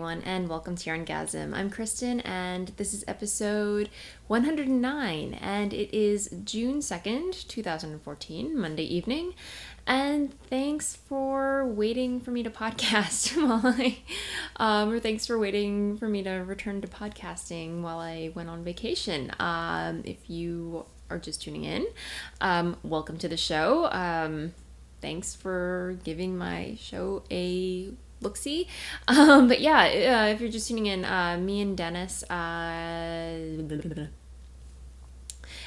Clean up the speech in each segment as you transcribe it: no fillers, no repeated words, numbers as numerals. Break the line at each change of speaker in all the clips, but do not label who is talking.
everyone, and welcome to YarnGasm. I'm Kristen, and this is episode 109, and it is June 2nd, 2014, Monday evening. And thanks for waiting for me to podcast or thanks for waiting for me to return to podcasting while I went on vacation. If you are just tuning in, welcome to the show. Thanks for giving my show a look-see. But yeah, if you're just tuning in, me and Dennis, hey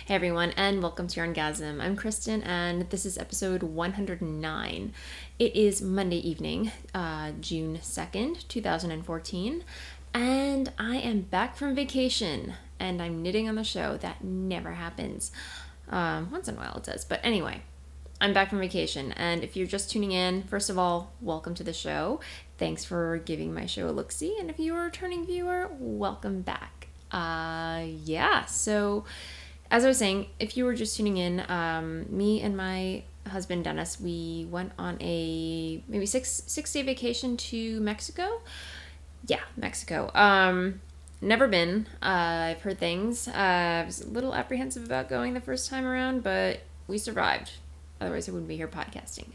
everyone, and welcome to YarnGasm. I'm Kristen, and this is episode 109. It is Monday evening, June 2nd, 2014, and I am back from vacation, and I'm knitting on the show. That never happens. Once in a while it does, but anyway. I'm back from vacation, and if you're just tuning in, first of all, welcome to the show. Thanks for giving my show a look-see, and if you're a returning viewer, welcome back. So as I was saying, if you were just tuning in, me and my husband Dennis, we went on a maybe six-day vacation to Mexico. Yeah, Mexico. Never been. I've heard things. I was a little apprehensive about going the first time around, but we survived. Otherwise, I wouldn't be here podcasting.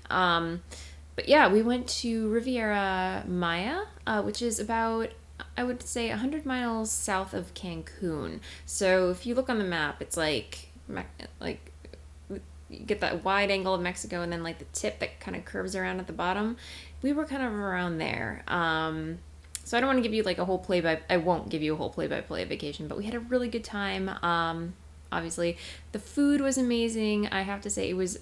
But yeah, we went to Riviera Maya, which is about, I would say, 100 miles south of Cancun. So if you look on the map, it's like you get that wide angle of Mexico and then like the tip that kind of curves around at the bottom. We were kind of around there. So I don't want to give you like a whole I won't give you a whole play-by-play vacation, but we had a really good time. Obviously, the food was amazing. I have to say, it was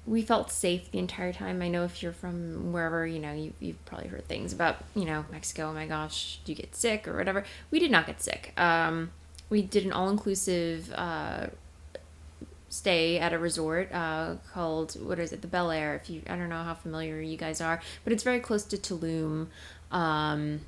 we felt safe the entire time. I know if you're from wherever, you've probably heard things about, Mexico, oh my gosh, do you get sick or whatever. We did not get sick. We did an all-inclusive stay at a resort called, the Bel Air. I don't know how familiar you guys are, but it's very close to Tulum and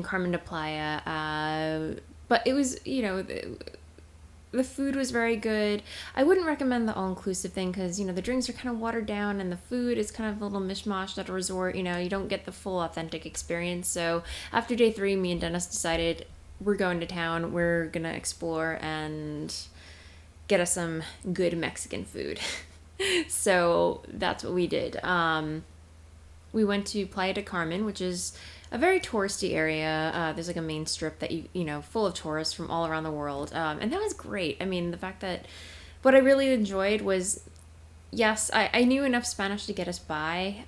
Carmen de Playa. But it was, the food was very good. I wouldn't recommend the all-inclusive thing because, the drinks are kind of watered down and the food is kind of a little mishmash at a resort. You don't get the full authentic experience. So after day 3, me and Dennis decided we're going to town. We're going to explore and get us some good Mexican food. So that's what we did. We went to Playa del Carmen, which is a very touristy area. There's like a main strip that full of tourists from all around the world. And that was great. I mean, the fact that what I really enjoyed was, yes, I knew enough Spanish to get us by,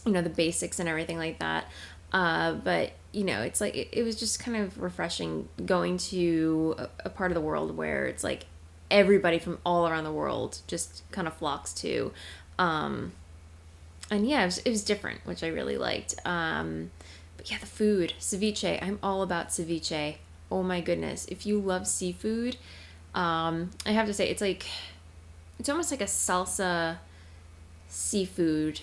the basics and everything like that. But, it's like, it was just kind of refreshing going to a part of the world where it's like everybody from all around the world just kind of flocks to. And yeah, it was different, which I really liked. But yeah, the food, ceviche. I'm all about ceviche. Oh my goodness. If you love seafood, I have to say, it's almost like a salsa seafood.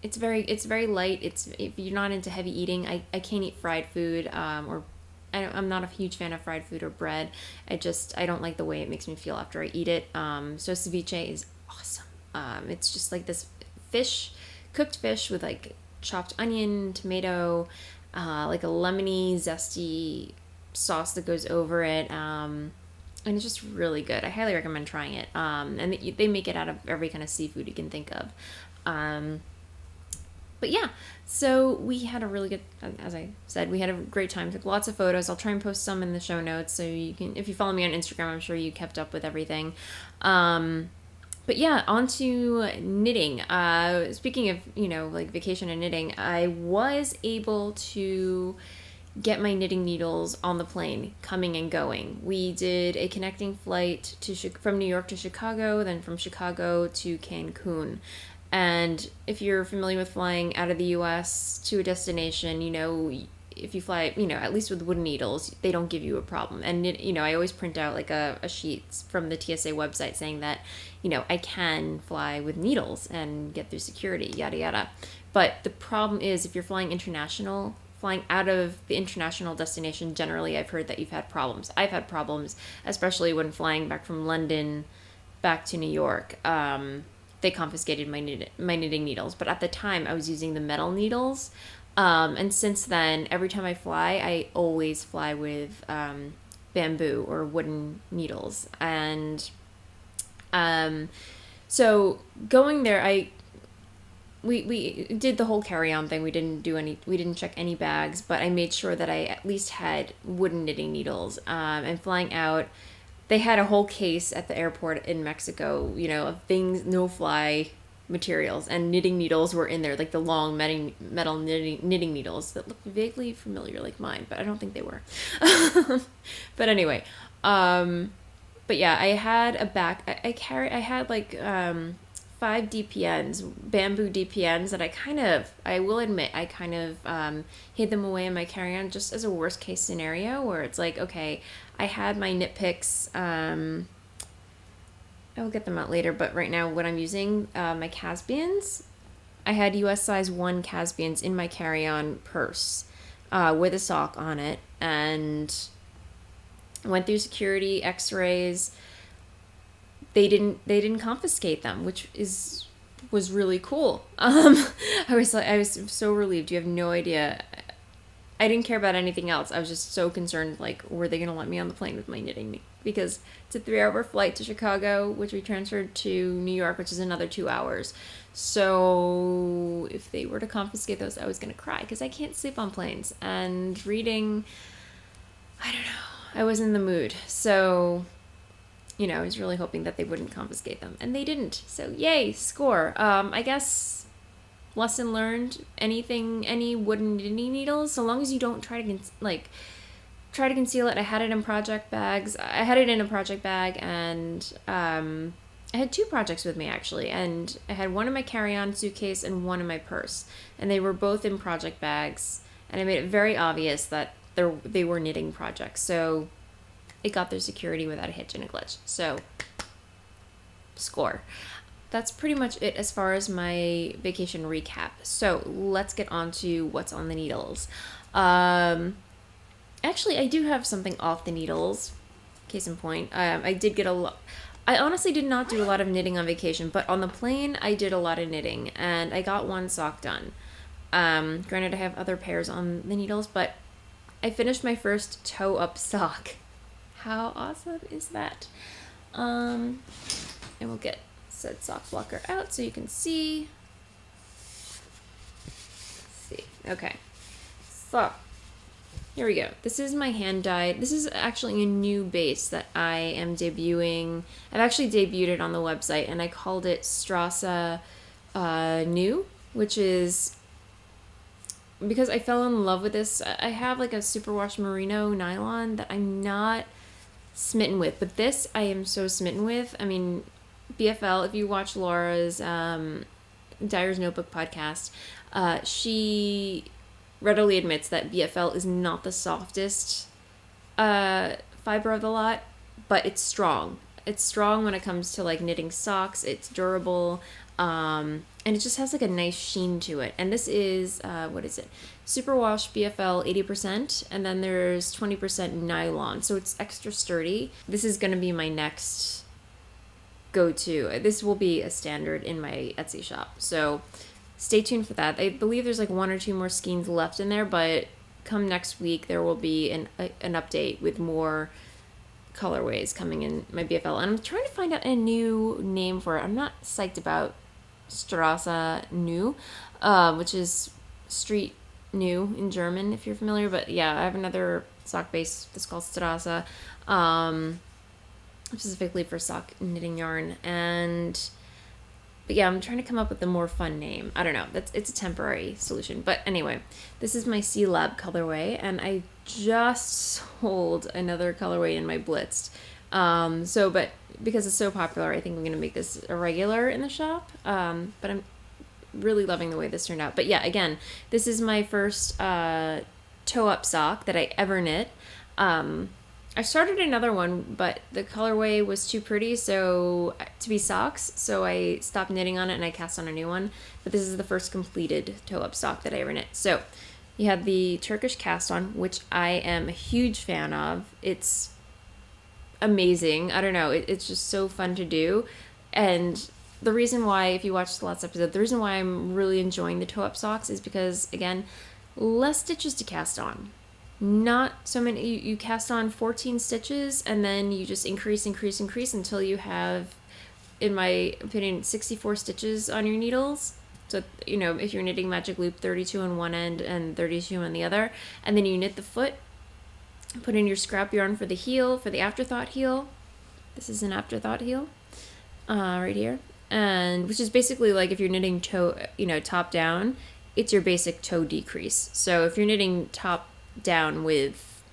It's very light. If you're not into heavy eating, I can't eat fried food, I'm not a huge fan of fried food or bread. I don't like the way it makes me feel after I eat it. So ceviche is awesome. It's just like this cooked fish with like chopped onion, tomato, like a lemony, zesty sauce that goes over it. And it's just really good. I highly recommend trying it. And they make it out of every kind of seafood you can think of. But yeah, so we had a really good, as I said, we had a great time. Took lots of photos. I'll try and post some in the show notes. So you can, if you follow me on Instagram, I'm sure you kept up with everything. But yeah, on to knitting. Speaking of, like vacation and knitting, I was able to get my knitting needles on the plane, coming and going. We did a connecting flight from New York to Chicago, then from Chicago to Cancun. And if you're familiar with flying out of the U.S. to a destination, if you fly, at least with wooden needles, they don't give you a problem. And, I always print out like a sheet from the TSA website saying that, I can fly with needles and get through security, yada, yada. But the problem is if you're flying out of the international destination, generally I've heard that you've had problems. I've had problems, especially when flying back from London back to New York. they confiscated my knitting needles. But at the time, I was using the metal needles. And since then, every time I fly, I always fly with bamboo or wooden needles. And so going there, we did the whole carry-on thing. We didn't check any bags, but I made sure that I at least had wooden knitting needles. And flying out, they had a whole case at the airport in Mexico, of things, no-fly materials, and knitting needles were in there, like the long metal knitting needles that look vaguely familiar like mine, but I don't think they were. But anyway, but yeah, I had a back, I had like 5 DPNs, bamboo DPNs that I will admit, I kind of hid them away in my carry-on just as a worst case scenario where it's like, okay, I had my knit picks, I will get them out later, but right now what I'm using, my Caspians, I had US size 1 Caspians in my carry-on purse with a sock on it, and went through security, x-rays. They didn't confiscate them, which was really cool. I was so relieved. You have no idea. I didn't care about anything else. I was just so concerned, like, were they going to let me on the plane with my knitting? Because it's a 3-hour flight to Chicago, which we transferred to New York, which is another 2 hours. So if they were to confiscate those, I was going to cry because I can't sleep on planes. And reading, I don't know. I was in the mood. So, I was really hoping that they wouldn't confiscate them. And they didn't. So yay, score. I guess lesson learned, any wooden knitting needles, so long as you don't try to conceal it. I had it in project bags. I had it in a project bag, and I had 2 projects with me actually, and I had one in my carry-on suitcase and one in my purse, and they were both in project bags, and I made it very obvious that they were knitting projects, so it got their security without a hitch and a glitch. So score. That's pretty much it as far as my vacation recap. So let's get on to what's on the needles. Actually, I do have something off the needles. Case in point, I did get a lot. I honestly did not do a lot of knitting on vacation, but on the plane, I did a lot of knitting, and I got 1 sock done. Granted, I have other pairs on the needles, but I finished my first toe-up sock. How awesome is that? And we'll get said sock blocker out so you can see. Okay, so here we go. This is my hand dyed. This is actually a new base that I am debuting. I've actually debuted it on the website, and I called it Strasa New, which is because I fell in love with this. I have like a superwash merino nylon that I'm not smitten with, but this I am so smitten with. I mean, BFL, if you watch Laura's Dyer's Notebook podcast, she readily admits that BFL is not the softest fiber of the lot, but it's strong. It's strong when it comes to like knitting socks. It's durable, and it just has like a nice sheen to it. And this is, what is it? Superwash BFL 80%, and then there's 20% nylon, so it's extra sturdy. This is going to be my next go-to. This will be a standard in my Etsy shop, so stay tuned for that. I believe there's like 1 or 2 more skeins left in there, but come next week there will be an update with more colorways coming in my BFL, and I'm trying to find out a new name for it. I'm not psyched about Straße New, which is street new in German if you're familiar, but yeah, I have another sock base that's called Straße, specifically for sock knitting yarn, but yeah, I'm trying to come up with a more fun name. I don't know, it's a temporary solution, but anyway, this is my C Lab colorway, and I just sold another colorway in my Blitzed, but because it's so popular, I think I'm going to make this a regular in the shop, but I'm really loving the way this turned out. But yeah, again, this is my first toe-up sock that I ever knit. I started another one, but the colorway was too pretty to be socks, so I stopped knitting on it and I cast on a new one. But this is the first completed toe-up sock that I ever knit. So you have the Turkish cast on, which I am a huge fan of. It's amazing. I don't know, it's just so fun to do, and the reason why, if you watched the last episode, the reason why I'm really enjoying the toe-up socks is because, again, less stitches to cast on. Not so many. You cast on 14 stitches, and then you just increase until you have, in my opinion, 64 stitches on your needles. So, you know, if you're knitting magic loop, 32 on one end and 32 on the other, and then you knit the foot, put in your scrap yarn for the heel, for the afterthought heel. This is an afterthought heel, right here. And which is basically like if you're knitting toe, you know, top down, it's your basic toe decrease. So if you're knitting top down with,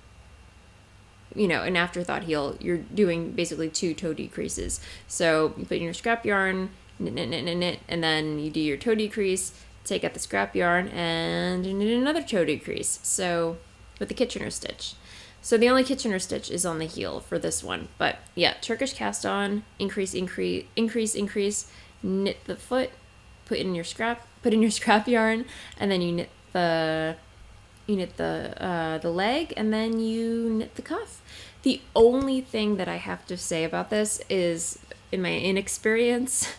you know, an afterthought heel, you're doing basically 2 toe decreases. So you put in your scrap yarn, knit, and then you do your toe decrease, take out the scrap yarn, and knit another toe decrease. So with the Kitchener stitch. So the only Kitchener stitch is on the heel for this one. But yeah, Turkish cast on, increase, knit the foot, put in your scrap yarn, and then you knit the leg, and then you knit the cuff. The only thing that I have to say about this is, in my inexperience,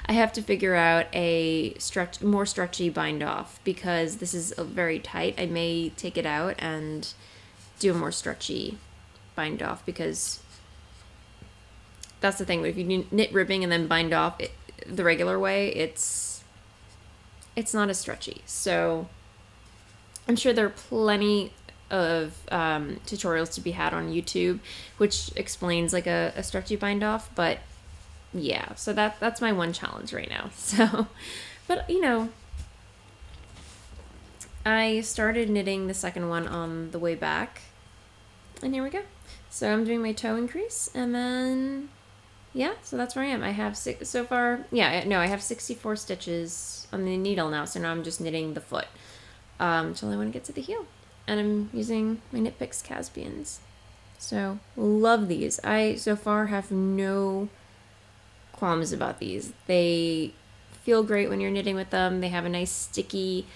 I have to figure out a more stretchy bind off, because this is very tight. I may take it out and do a more stretchy bind off, because that's the thing. If you knit ribbing and then bind off the regular way, it's not as stretchy. So I'm sure there are plenty of tutorials to be had on YouTube, which explains like a stretchy bind off. But yeah, so that's my one challenge right now. So, but you know, I started knitting the second one on the way back, and here we go. So I'm doing my toe increase, and then yeah, so that's where I am. I have so far. Yeah, no, I have 64 stitches on the needle now. So now I'm just knitting the foot until I want to get to the heel, and I'm using my Knit Picks Caspians. So love these. I so far have no qualms about these. They feel great when you're knitting with them. They have a nice sticky.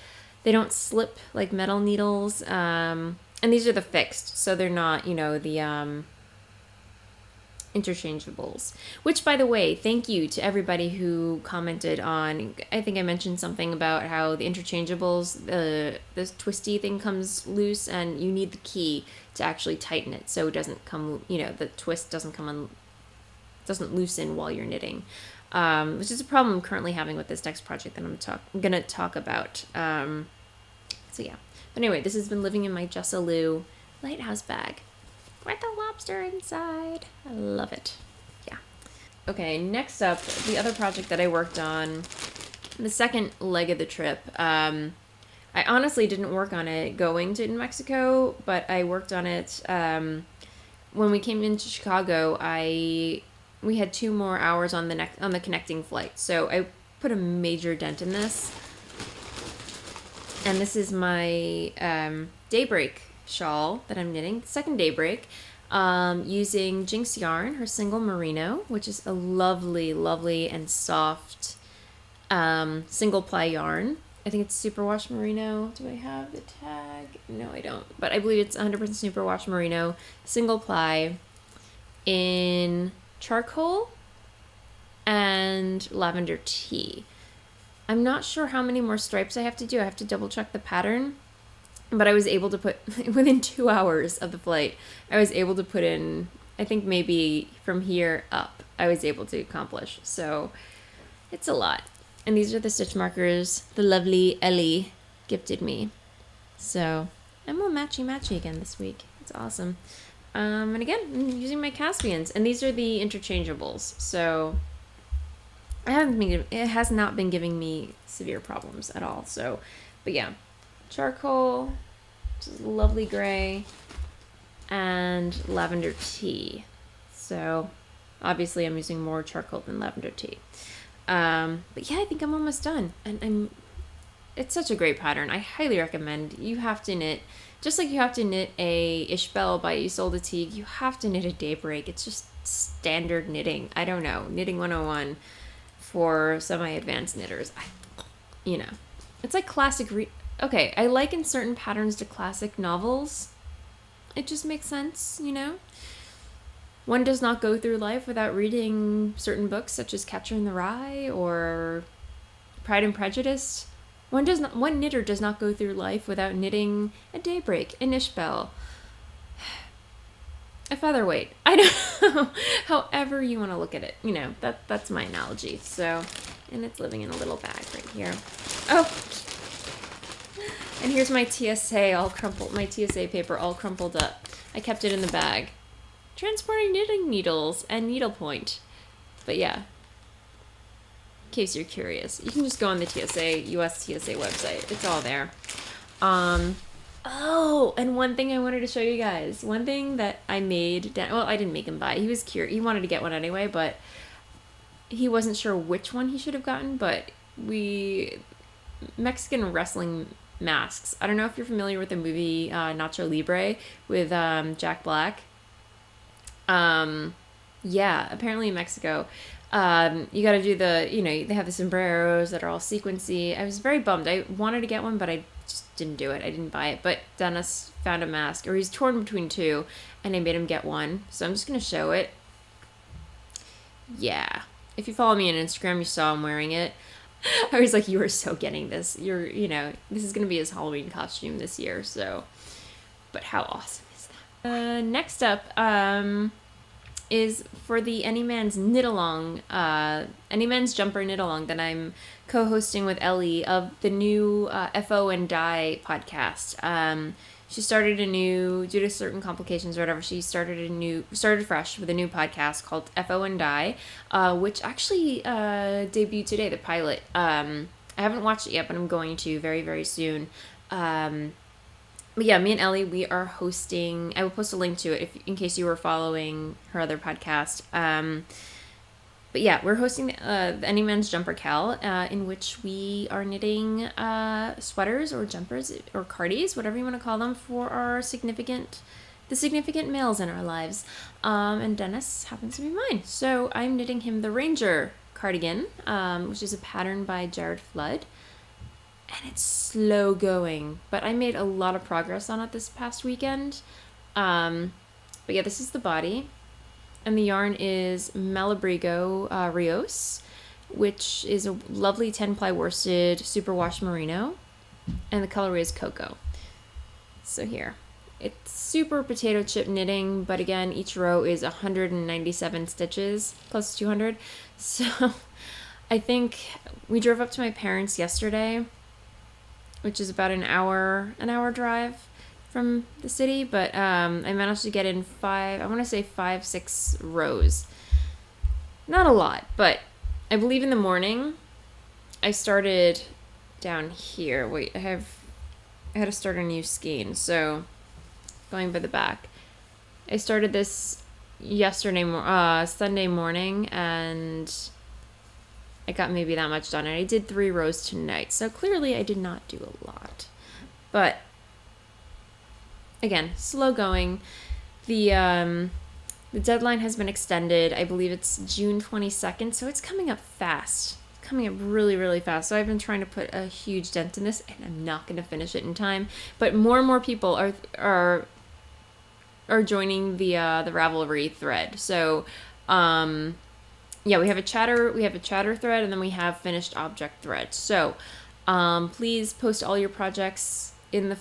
They don't slip like metal needles. And these are the fixed, so they're not, you know, the interchangeables. Which, by the way, thank you to everybody who commented on. I think I mentioned something about how the interchangeables, this twisty thing comes loose, and you need the key to actually tighten it, so it doesn't come. You know, the twist doesn't loosen while you're knitting, which is a problem I'm currently having with this next project that I'm gonna talk about. So yeah. But anyway, this has been living in my Jessalou lighthouse bag with a lobster inside. I love it. Yeah. Okay, next up, the other project that I worked on, the second leg of the trip. I honestly didn't work on it going to New Mexico, but I worked on it when we came into Chicago. We had 2 more hours on the connecting flight, so I put a major dent in this. And this is my Daybreak shawl that I'm knitting, second Daybreak, using Jinx yarn, her single merino, which is a lovely, lovely and soft single ply yarn. I think it's superwash merino. Do I have the tag? No, I don't. But I believe it's 100% superwash merino, single ply, in charcoal and lavender tea. I'm not sure how many more stripes I have to do. I have to double check the pattern. But I was able to put, within 2 hours of the flight, I was able to put in, I think maybe from here up, I was able to accomplish. So it's a lot. And these are the stitch markers the lovely Ellie gifted me. So I'm all matchy again this week. It's awesome. And again, I'm using my Caspians. And these are the interchangeables. So it has not been giving me severe problems at all. So, but yeah, charcoal, which is lovely gray, and lavender tea. So obviously I'm using more charcoal than lavender tea. But yeah, I think I'm almost done. And it's such a great pattern. I highly recommend. You have to knit, just like you have to knit a Ishbel by Isolde Teague, you have to knit a Daybreak. It's just standard knitting. I don't know, knitting 101 for semi-advanced knitters. It's like classic okay, I liken certain patterns to classic novels. It just makes sense, you know? one does not go through life without reading certain books such as Catcher in the Rye or Pride and Prejudice. One knitter does not go through life without knitting a Daybreak, an Ishbel, a featherweight. I don't know. However you want to look at it. You know, that's my analogy. So, and it's living in a little bag right here. Oh, and here's my TSA all crumpled, my TSA paper all crumpled up. I kept it in the bag. Transporting knitting needles and needlepoint. But yeah, in case you're curious, you can just go on the US TSA website. It's all there. Oh, and one thing I wanted to show you guys. One thing that I made, well, I didn't make him buy. He was curious. He wanted to get one anyway, but he wasn't sure which one he should have gotten, but Mexican wrestling masks. I don't know if you're familiar with the movie Nacho Libre with Jack Black. Yeah, apparently in Mexico, you got to do they have the sombreros that are all sequency. I was very bummed. I wanted to get one, but I just didn't do it. I didn't buy it. But Dennis found a mask, or he's torn between two, and I made him get one. So I'm just going to show it. Yeah. If you follow me on Instagram, you saw him wearing it. I was like, you are so getting this. This is going to be his Halloween costume this year. So, but how awesome is that? Next up, is for the Anyman's Knit-Along, Anyman's Jumper Knit-Along that I'm co-hosting with Ellie of the new FO and Die podcast. She started due to certain complications or whatever, she started fresh with a new podcast called FO and Die, which actually debuted today, the pilot. I haven't watched it yet, but I'm going to very, very soon. But yeah, me and Ellie, we are hosting. I will post a link to it in case you were following her other podcast. But yeah, we're hosting the Anyman's Jumper Cal, in which we are knitting sweaters or jumpers or cardies, whatever you want to call them, for the significant males in our lives. And Dennis happens to be mine, so I'm knitting him the Ranger cardigan, which is a pattern by Jared Flood. And it's slow going, but I made a lot of progress on it this past weekend. But yeah, this is the body, and the yarn is Malabrigo Rios, which is a lovely 10-ply worsted superwash merino, and the colorway is cocoa. So here, it's super potato chip knitting, but again, each row is 197 stitches, close to 200. So I think we drove up to my parents yesterday, which is about an hour drive from the city, but I managed to get in 5-6 rows. Not a lot, but I believe in the morning I started down here. Wait, I had to start a new skein, so going by the back. I started this Sunday morning, and I got maybe that much done, and I did 3 rows tonight. So clearly I did not do a lot. But again, slow going. The deadline has been extended. I believe it's June 22nd, so it's coming up fast. It's coming up really, really fast. So I've been trying to put a huge dent in this, and I'm not going to finish it in time. But more and more people are joining the Ravelry thread. So yeah, we have a chatter thread, and then we have finished object thread. So, please post all your projects in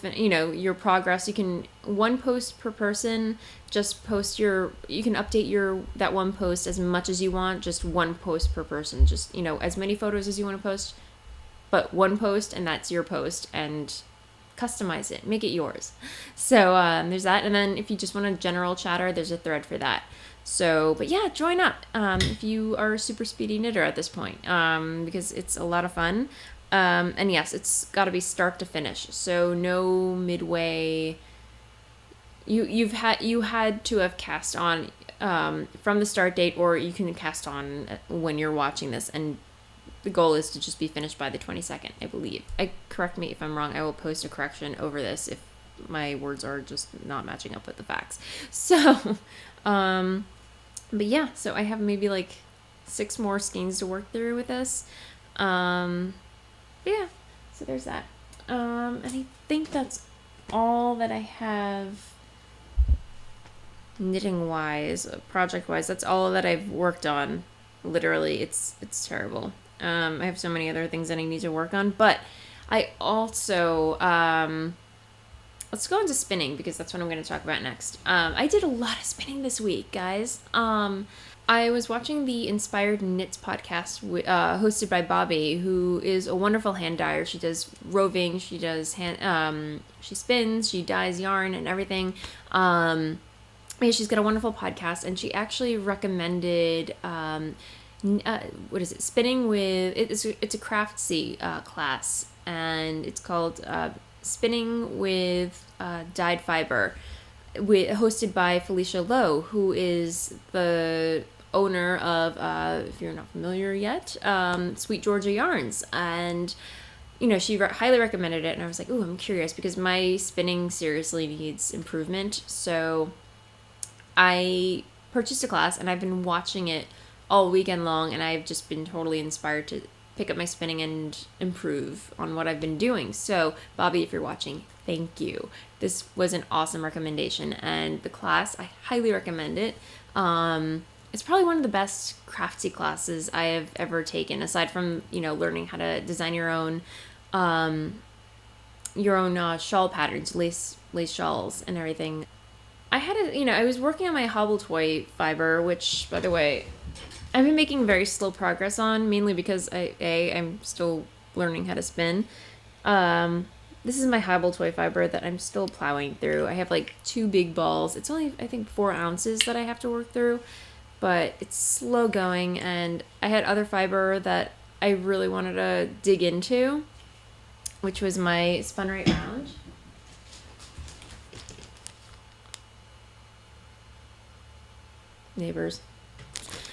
your progress. You can one post per person. Just post you can update that one post as much as you want. Just one post per person. Just as many photos as you want to post, but one post, and that's your post, and customize it, make it yours. So there's that, and then if you just want a general chatter, there's a thread for that. So, but yeah, join up if you are a super speedy knitter at this point, because it's a lot of fun. And yes, it's got to be start to finish. So no midway. You had to have cast on from the start date, or you can cast on when you're watching this, and the goal is to just be finished by the 22nd, I believe. Correct me if I'm wrong. I will post a correction over this if my words are just not matching up with the facts. So, but yeah, so I have maybe like 6 more skeins to work through with this. But yeah, so there's that. And I think that's all that I have knitting wise, project wise, that's all that I've worked on. Literally, it's terrible. I have so many other things that I need to work on, but I also let's go into spinning because that's what I'm going to talk about next. I did a lot of spinning this week, guys. I was watching the Inspired Knits podcast hosted by Bobby, who is a wonderful hand dyer. She does roving, she does she spins, she dyes yarn and everything. Yeah, she's got a wonderful podcast, and she actually recommended what is it? Spinning with it's a craftsy class, and it's called Spinning with Dyed Fiber, hosted by Felicia Lowe, who is the owner of, if you're not familiar yet, Sweet Georgia Yarns. And, you know, she highly recommended it, and I was like, ooh, I'm curious, because my spinning seriously needs improvement. So I purchased a class, and I've been watching it all weekend long, and I've just been totally inspired to pick up my spinning and improve on what I've been doing. So, Bobby, if you're watching, thank you. This was an awesome recommendation, and the class, I highly recommend it. It's probably one of the best craftsy classes I have ever taken, aside from, you know, learning how to design your own shawl patterns, lace shawls and everything. I was working on my hobble toy fiber, which, by the way, I've been making very slow progress on, mainly because I'm still learning how to spin. This is my hobble toy fiber that I'm still plowing through. I have like 2 big balls. It's only, I think, 4 ounces that I have to work through, but it's slow going, and I had other fiber that I really wanted to dig into, which was my spun right round. Neighbors.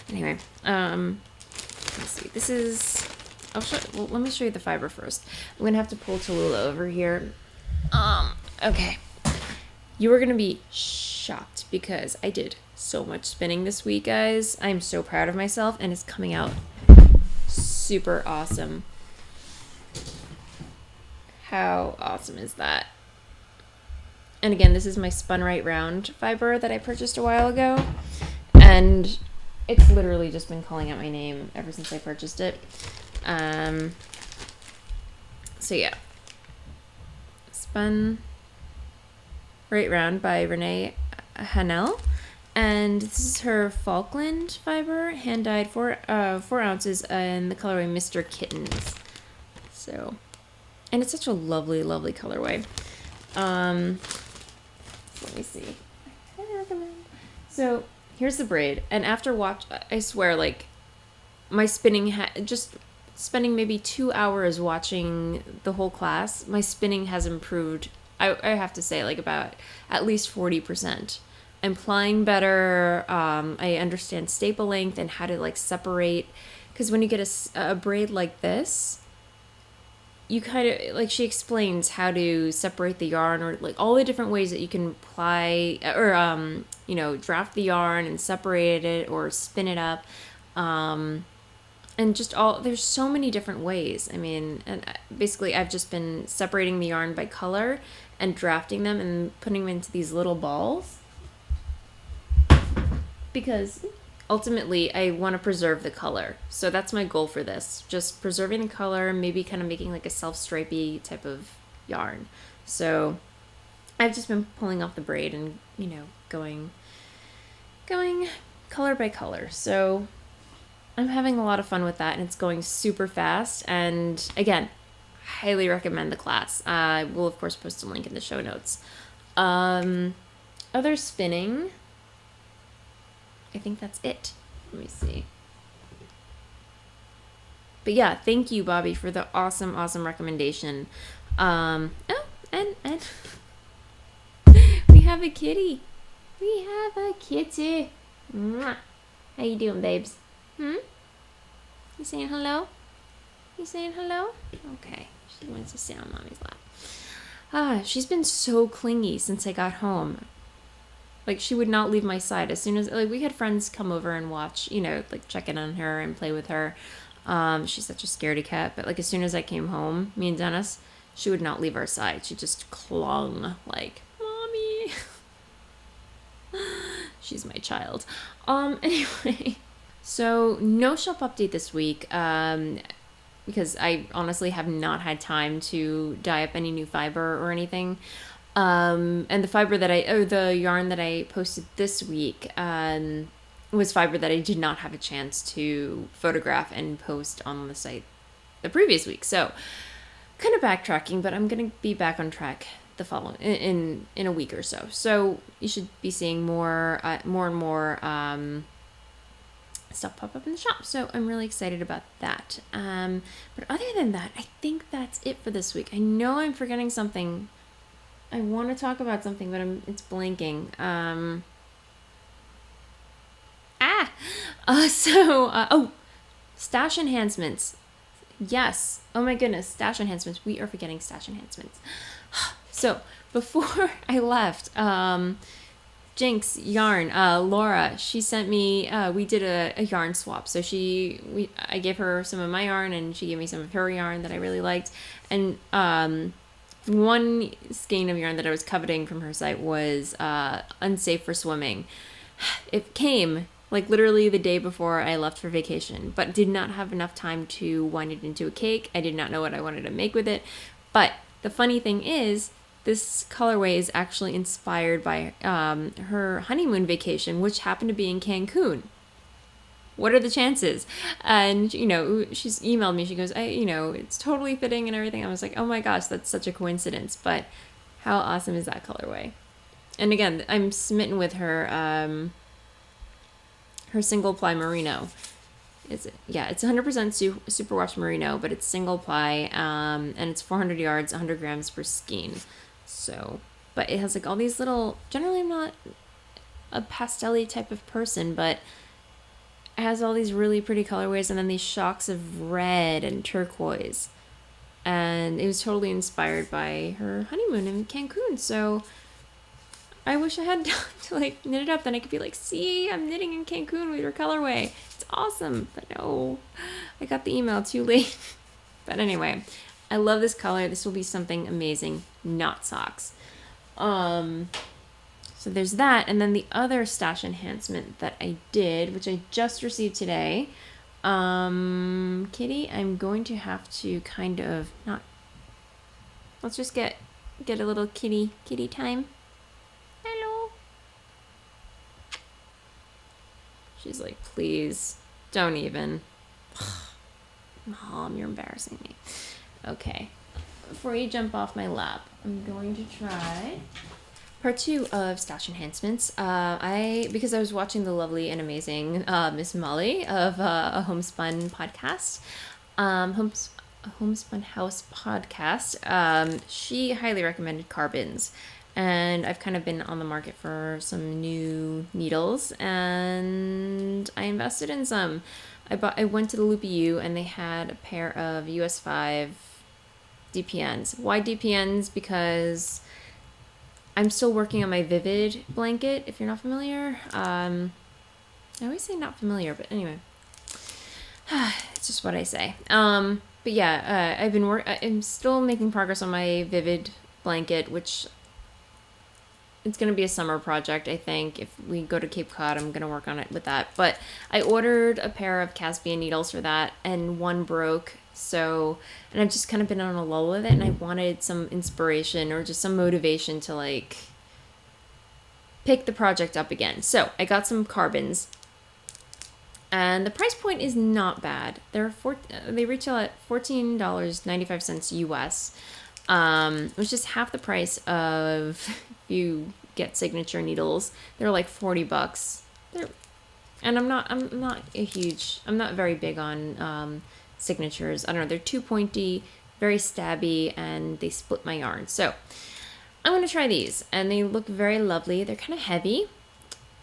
Anyway, let's see. This is. Let me show you the fiber first. I'm gonna have to pull Tallulah over here. Okay. You are gonna be shocked because I did so much spinning this week, guys. I'm so proud of myself, and it's coming out super awesome. How awesome is that? And again, this is my spun right round fiber that I purchased a while ago, and it's literally just been calling out my name ever since I purchased it. So yeah. Spun Right Round by Renee Hanel. And this is her Falkland fiber, hand dyed 4 ounces in the colorway Mr. Kittens. So, and it's such a lovely, lovely colorway. Let me see. I recommend. So here's the braid, and after I swear, like, my spinning just spending maybe 2 hours watching the whole class, my spinning has improved. I have to say, like, about at least 40%. I'm plying better. I understand staple length and how to, like, separate, because when you get a braid like this, you kind of, like, she explains how to separate the yarn, or like all the different ways that you can ply or draft the yarn and separate it or spin it up, and just there's so many different ways. I mean, and basically I've just been separating the yarn by color and drafting them and putting them into these little balls, because ultimately I want to preserve the color. So that's my goal for this. Just preserving the color, maybe kind of making like a self-stripey type of yarn. So I've just been pulling off the braid and, going color by color. So I'm having a lot of fun with that, and it's going super fast. And again, highly recommend the class. I will, of course, post a link in the show notes. Other spinning, I think that's it. Let me see. But yeah, thank you, Bobby, for the awesome, awesome recommendation. And we have a kitty. We have a kitty. Mwah. How you doing, babes? You saying hello? You saying hello? Okay. She wants to sit on Mommy's lap. She's been so clingy since I got home. Like, she would not leave my side. As soon as, like, we had friends come over and watch, like, check in on her and play with her. She's such a scaredy cat. But, like, as soon as I came home, me and Dennis, she would not leave our side. She just clung, like, Mommy. She's my child. Anyway, so no shop update this week. Because I honestly have not had time to dye up any new fiber or anything. And the yarn that I posted this week, was fiber that I did not have a chance to photograph and post on the site the previous week. So kind of backtracking, but I'm going to be back on track the following in a week or so. So you should be seeing more and more stuff pop up in the shop. So I'm really excited about that. But other than that, I think that's it for this week. I know I'm forgetting something. I want to talk about something, but it's blanking. Stash enhancements. Yes. Oh my goodness, stash enhancements. We are forgetting stash enhancements. So before I left, Jinx Yarn, Laura, she sent me, we did a yarn swap. So I gave her some of my yarn and she gave me some of her yarn that I really liked. And one skein of yarn that I was coveting from her site was unsafe for swimming. It came like literally the day before I left for vacation, but did not have enough time to wind it into a cake. I did not know what I wanted to make with it. But the funny thing is, this colorway is actually inspired by her honeymoon vacation, which happened to be in Cancun. What are the chances? And, she's emailed me. She goes, it's totally fitting and everything. I was like, oh my gosh, that's such a coincidence. But how awesome is that colorway? And again, I'm smitten with her single ply merino. It's 100% superwash merino, but it's single ply, and it's 400 yards, 100 grams per skein. So, but it has like all these little, generally I'm not a pastel-y type of person, but it has all these really pretty colorways and then these shocks of red and turquoise. And it was totally inspired by her honeymoon in Cancun. So I wish I had time to like knit it up. Then I could be like, see, I'm knitting in Cancun with your colorway. It's awesome. But no, I got the email too late. But anyway, I love this color. This will be something amazing. Not socks. So there's that. And then the other stash enhancement that I did, which I just received today. Kitty, I'm going to have to kind of not. Let's just get a little kitty time. Hello. She's like, please, don't even. Mom, you're embarrassing me. Okay. Before you jump off my lap, I'm going to try part 2 of stash enhancements. Because I was watching the lovely and amazing Miss Molly of a Homespun podcast, Homespun House podcast. She highly recommended carbons, and I've kind of been on the market for some new needles, and I invested in some. I went to the Loopy U and they had a pair of US 5 DPNs. Why DPNs? Because I'm still working on my Vivid blanket, if you're not familiar. I always say not familiar, but anyway. It's just what I say. But yeah, I'm still making progress on my Vivid blanket, which it's going to be a summer project, I think. If we go to Cape Cod, I'm going to work on it with that. But I ordered a pair of Caspian needles for that, and one broke. So, and I've just kind of been on a lull with it, and I wanted some inspiration or just some motivation to like pick the project up again. So I got some carbons, and the price point is not bad. They retail at $14.95 US, which is half the price of if you get signature needles. They're like $40. And I'm not very big on signatures. I don't know, they're too pointy, very stabby, and they split my yarn. So I'm going to try these, and they look very lovely. They're kind of heavy,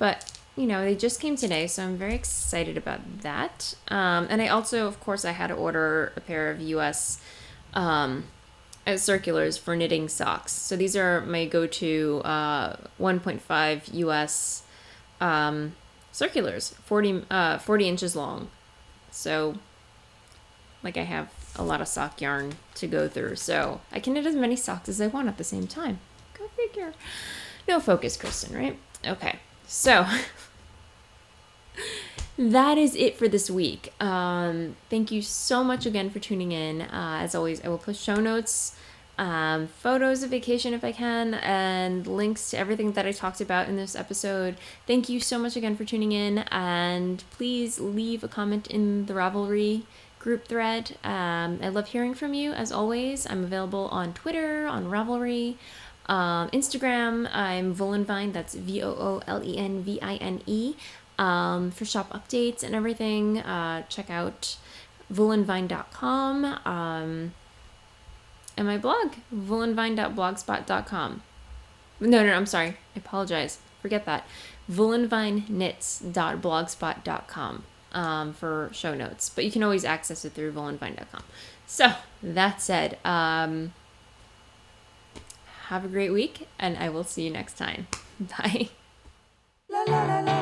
but they just came today, so I'm very excited about that. And I also, of course, I had to order a pair of US circulars for knitting socks. So these are my go-to 1.5 US circulars, 40 inches long. So like I have a lot of sock yarn to go through, so I can knit as many socks as I want at the same time. Go figure. No focus, Kristen, right? Okay. So that is it for this week. Thank you so much again for tuning in. As always, I will post show notes, photos of vacation if I can, and links to everything that I talked about in this episode. Thank you so much again for tuning in, and please leave a comment in the Ravelry group thread. I love hearing from you, as always. I'm available on Twitter, on Ravelry, Instagram. I'm Voolenvine, that's Voolenvine. For shop updates and everything, check out voolenvine.com, and my blog, voolenvine.blogspot.com. No, I'm sorry. I apologize. Forget that. voolenvineknits.blogspot.com for show notes. But you can always access it through voolenvine.com. So, that said, have a great week, and I will see you next time. Bye. La, la, la, la.